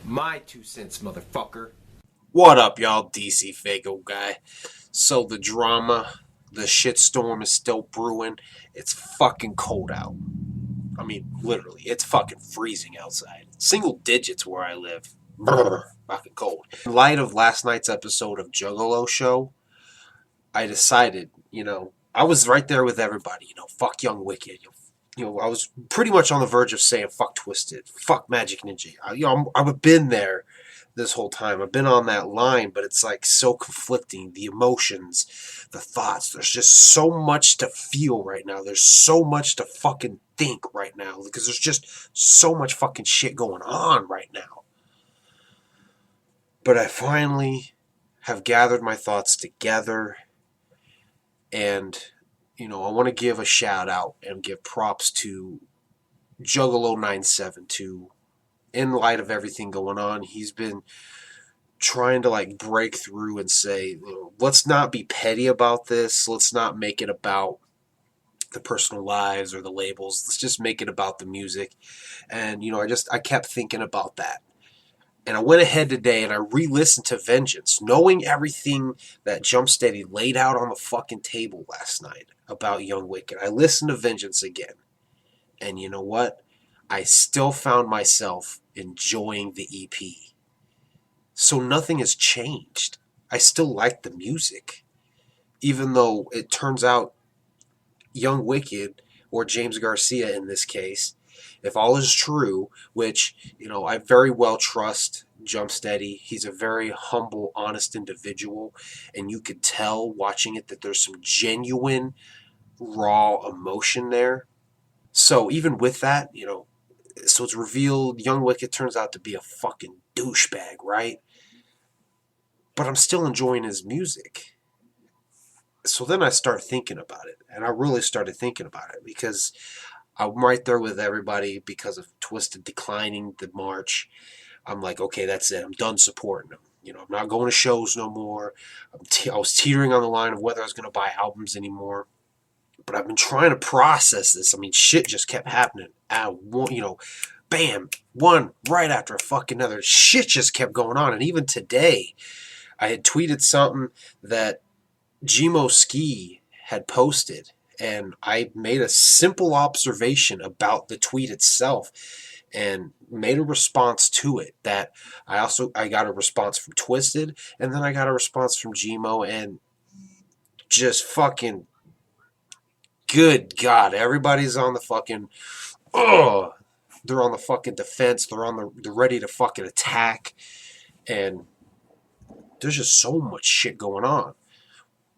My 2 cents, motherfucker. What up, y'all? DCFAYGOGUY. So the drama, the shitstorm is still brewing. It's fucking cold out. I mean, literally, it's fucking freezing outside. Single digits where I live. Brr, fucking cold. In light of last night's episode of Juggalo Show, I decided, I was right there with everybody. Fuck Young Wicked. I was pretty much on the verge of saying fuck Twiztid, fuck Magic Ninja. I've been there this whole time. I've been on that line, but it's like so conflicting. The emotions, the thoughts. There's just so much to feel right now. There's so much to fucking think right now because there's just so much fucking shit going on right now. But I finally have gathered my thoughts together, and I want to give a shout out and give props to Juggalo972. In light of everything going on, he's been trying to break through and say, let's not be petty about this. Let's not make it about the personal lives or the labels. Let's just make it about the music. And I kept thinking about that. And I went ahead today and I re-listened to Vengeance, knowing everything that Jumpsteady laid out on the fucking table last night about Young Wicked. I listened to Vengeance again. And you know what? I still found myself enjoying the EP. So nothing has changed. I still like the music. Even though it turns out Young Wicked, or James Garcia in this case, if all is true, which, I very well trust Jumpsteady. He's a very humble, honest individual, and you could tell watching it that there's some genuine, raw emotion there. So even with that, so it's revealed Young Wicked turns out to be a fucking douchebag, right? But I'm still enjoying his music. So then I start thinking about it, and I really started thinking about it because I'm right there with everybody because of Twiztid declining the March. I'm like, okay, that's it. I'm done supporting him. I'm not going to shows no more. I was teetering on the line of whether I was going to buy albums anymore. But I've been trying to process this. I mean, shit just kept happening. Bam, one right after a fucking another. Shit just kept going on. And even today, I had tweeted something that Gmo Ski had posted, and I made a simple observation about the tweet itself and made a response to it. That I got a response from Twiztid, and then I got a response from Gmo, and just fucking good God, everybody's on the fucking they're on the fucking defense. They're ready to fucking attack, and there's just so much shit going on.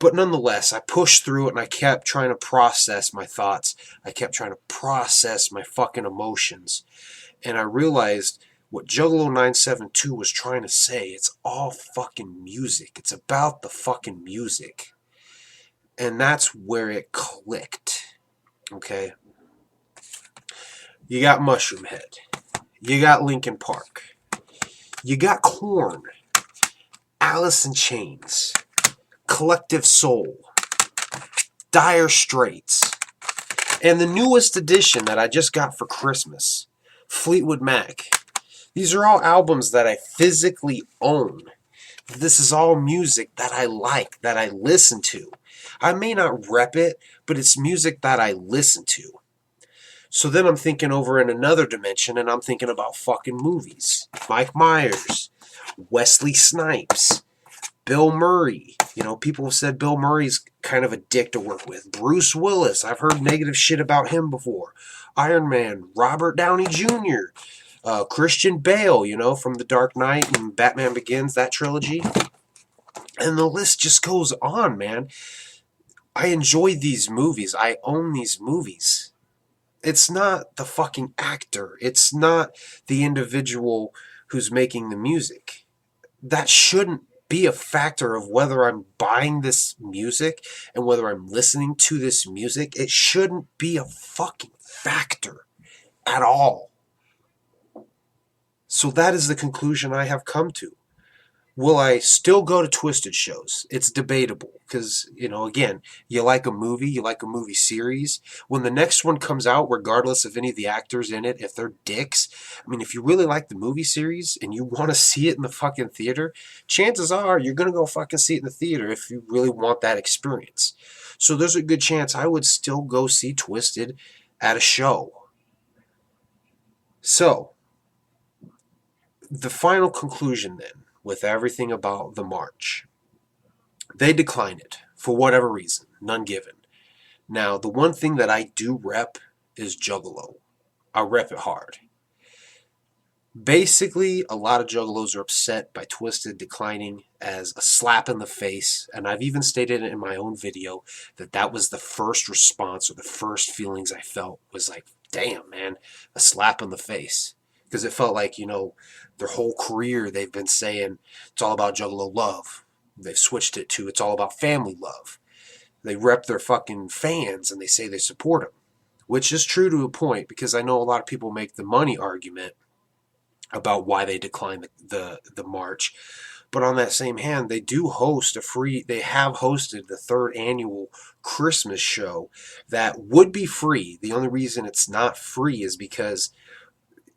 But nonetheless, I pushed through it and I kept trying to process my thoughts. I kept trying to process my fucking emotions. And I realized what Juggalo972 was trying to say. It's all fucking music. It's about the fucking music. And that's where it clicked. Okay? You got Mushroom Head. You got Linkin Park. You got Korn. Alice in Chains. Collective Soul. Dire Straits. And the newest edition that I just got for Christmas, Fleetwood Mac. These are all albums that I physically own. This is all music that I like, that I listen to. I may not rep it, but it's music that I listen to. So then I'm thinking over in another dimension, and I'm thinking about fucking movies. Mike Myers, Wesley Snipes, Bill Murray. People have said Bill Murray's kind of a dick to work with. Bruce Willis, I've heard negative shit about him before. Iron Man, Robert Downey Jr., Christian Bale, from The Dark Knight and Batman Begins, that trilogy. And the list just goes on, man. I enjoy these movies. I own these movies. It's not the fucking actor. It's not the individual who's making the music. That shouldn't be a factor of whether I'm buying this music and whether I'm listening to this music. It shouldn't be a fucking factor at all. So that is the conclusion I have come to. Will I still go to Twiztid shows? It's debatable because, you know, again, you like a movie series. When the next one comes out, regardless of any of the actors in it, if they're dicks, I mean, if you really like the movie series and you want to see it in the fucking theater, chances are you're going to go fucking see it in the theater if you really want that experience. So there's a good chance I would still go see Twiztid at a show. So, the final conclusion then, with everything about the march, they decline it for whatever reason, none given. Now, the one thing that I do rep is Juggalo. I rep it hard. Basically, a lot of Juggalos are upset by Twiztid declining as a slap in the face, and I've even stated it in my own video that that was the first response or the first feelings I felt was like, damn, man, a slap in the face. Because it felt like, you know, their whole career they've been saying it's all about Juggalo love. They've switched it to it's all about family love. They rep their fucking fans and they say they support them, which is true to a point because I know a lot of people make the money argument about why they declined the march. But on that same hand, they do host they have hosted the 3rd annual Christmas show that would be free. The only reason it's not free is because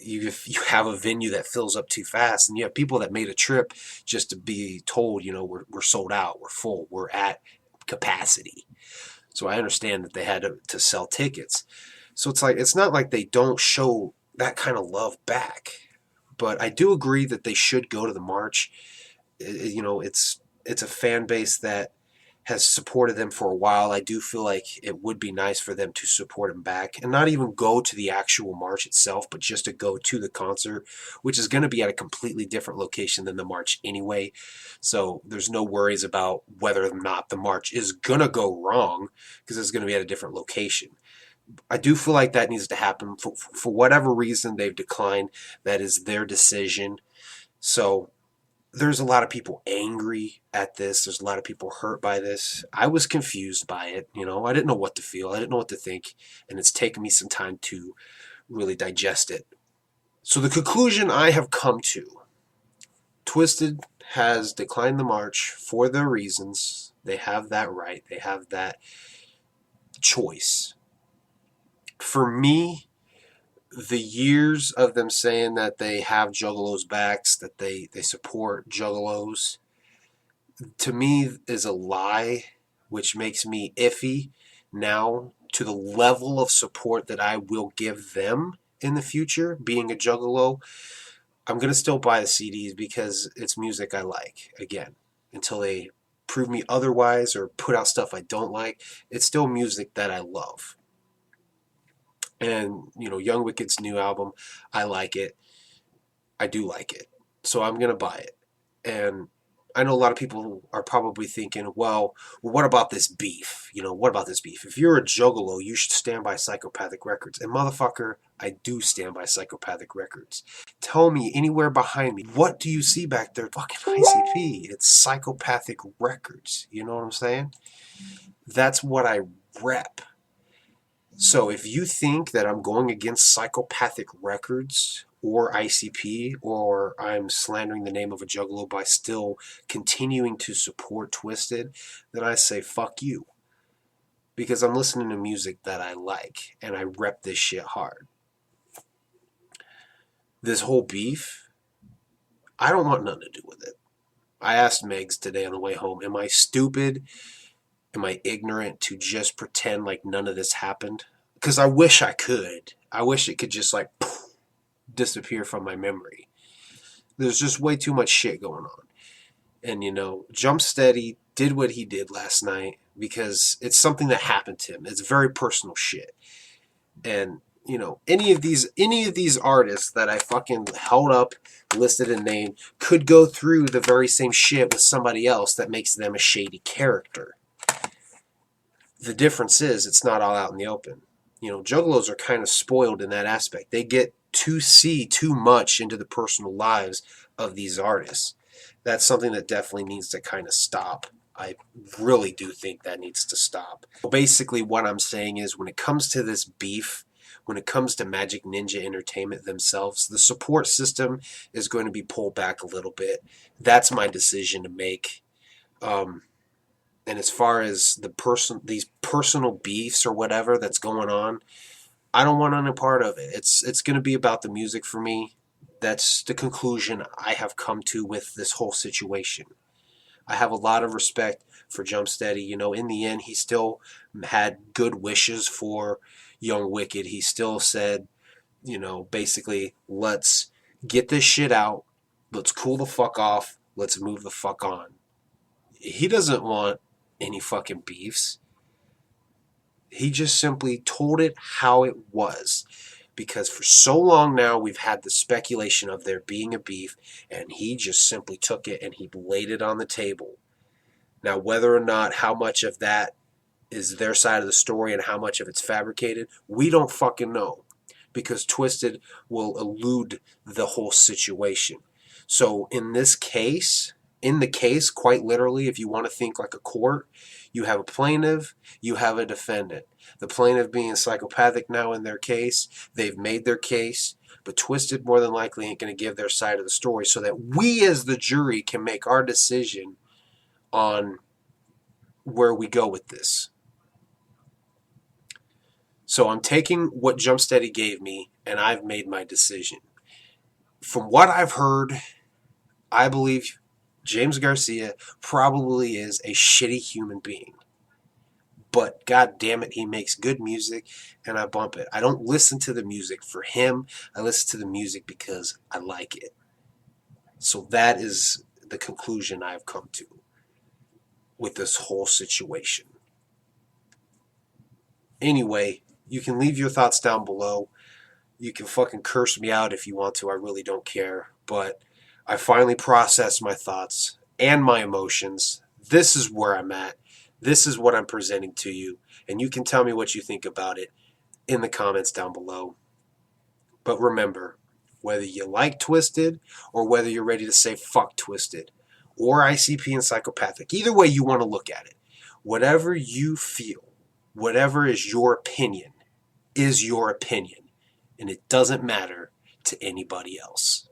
if you have a venue that fills up too fast and you have people that made a trip just to be told, you know, we're sold out, we're full, we're at capacity. So I understand that they had to sell tickets. So it's like, it's not like they don't show that kind of love back. But I do agree that they should go to the march. You know, it's a fan base that has supported them for a while. I do feel like it would be nice for them to support them back and not even go to the actual march itself, but just to go to the concert, which is going to be at a completely different location than the march anyway. So there's no worries about whether or not the march is going to go wrong because it's going to be at a different location. I do feel like that needs to happen. For whatever reason they've declined, that is their decision. So there's a lot of people angry at this. There's a lot of people hurt by this. I was confused by it. You know, I didn't know what to feel. I didn't know what to think. And it's taken me some time to really digest it. So the conclusion I have come to, Twiztid has declined the march for their reasons. They have that right. They have that choice. For me, the years of them saying that they have Juggalos' backs, that they support Juggalos, to me is a lie, which makes me iffy now to the level of support that I will give them in the future, being a Juggalo. I'm going to still buy the CDs because it's music I like, again, until they prove me otherwise or put out stuff I don't like. It's still music that I love. And, you know, Young Wicked's new album, I like it. I do like it. So I'm going to buy it. And I know a lot of people are probably thinking, well, what about this beef? You know, what about this beef? If you're a Juggalo, you should stand by Psychopathic Records. And motherfucker, I do stand by Psychopathic Records. Tell me anywhere behind me, what do you see back there? Fucking ICP. It's Psychopathic Records. You know what I'm saying? That's what I rep. So if you think that I'm going against Psychopathic Records or ICP, or I'm slandering the name of a Juggalo by still continuing to support Twiztid, then I say fuck you. Because I'm listening to music that I like, and I rep this shit hard. This whole beef, I don't want nothing to do with it. I asked Megs today on the way home, am I stupid? Am I ignorant to just pretend like none of this happened? Because I wish I could. I wish it could just like poof, disappear from my memory. There's just way too much shit going on. And, you know, Jump Steady did what he did last night because it's something that happened to him. It's very personal shit. And, you know, any of these artists that I fucking held up, listed and named, could go through the very same shit with somebody else that makes them a shady character. The difference is it's not all out in the open. You know, Juggalos are kind of spoiled in that aspect. They get to see too much into the personal lives of these artists. That's something that definitely needs to kind of stop. I really do think that needs to stop. Basically, what I'm saying is when it comes to this beef when it comes to Magic Ninja Entertainment themselves, the support system is going to be pulled back a little bit. That's my decision to make. And as far as these personal beefs or whatever that's going on, I don't want any part of it. It's going to be about the music for me. That's the conclusion I have come to with this whole situation. I have a lot of respect for Jumpsteady. You know, in the end, he still had good wishes for Young Wicked. He still said, you know, basically, let's get this shit out. Let's cool the fuck off. Let's move the fuck on. He doesn't want any fucking beefs. He just simply told it how it was. Because for so long now, we've had the speculation of there being a beef, and he just simply took it and he laid it on the table. Now, whether or not how much of that is their side of the story and how much of it's fabricated, we don't fucking know. Because Twiztid will elude the whole situation. So in this case, quite literally, if you want to think like a court, you have a plaintiff, you have a defendant. The plaintiff being psychopathic now in their case, they've made their case, but Twiztid more than likely ain't going to give their side of the story so that we as the jury can make our decision on where we go with this. So I'm taking what Jumpsteady gave me, and I've made my decision. From what I've heard, I believe James Garcia probably is a shitty human being. But god damn it, he makes good music, and I bump it. I don't listen to the music for him. I listen to the music because I like it. So that is the conclusion I've come to with this whole situation. Anyway, you can leave your thoughts down below. You can fucking curse me out if you want to. I really don't care. But I finally processed my thoughts and my emotions. This is where I'm at. This is what I'm presenting to you. And you can tell me what you think about it in the comments down below. But remember, whether you like Twiztid or whether you're ready to say fuck Twiztid or ICP and psychopathic, either way you want to look at it, whatever you feel, whatever is your opinion, is your opinion. And it doesn't matter to anybody else.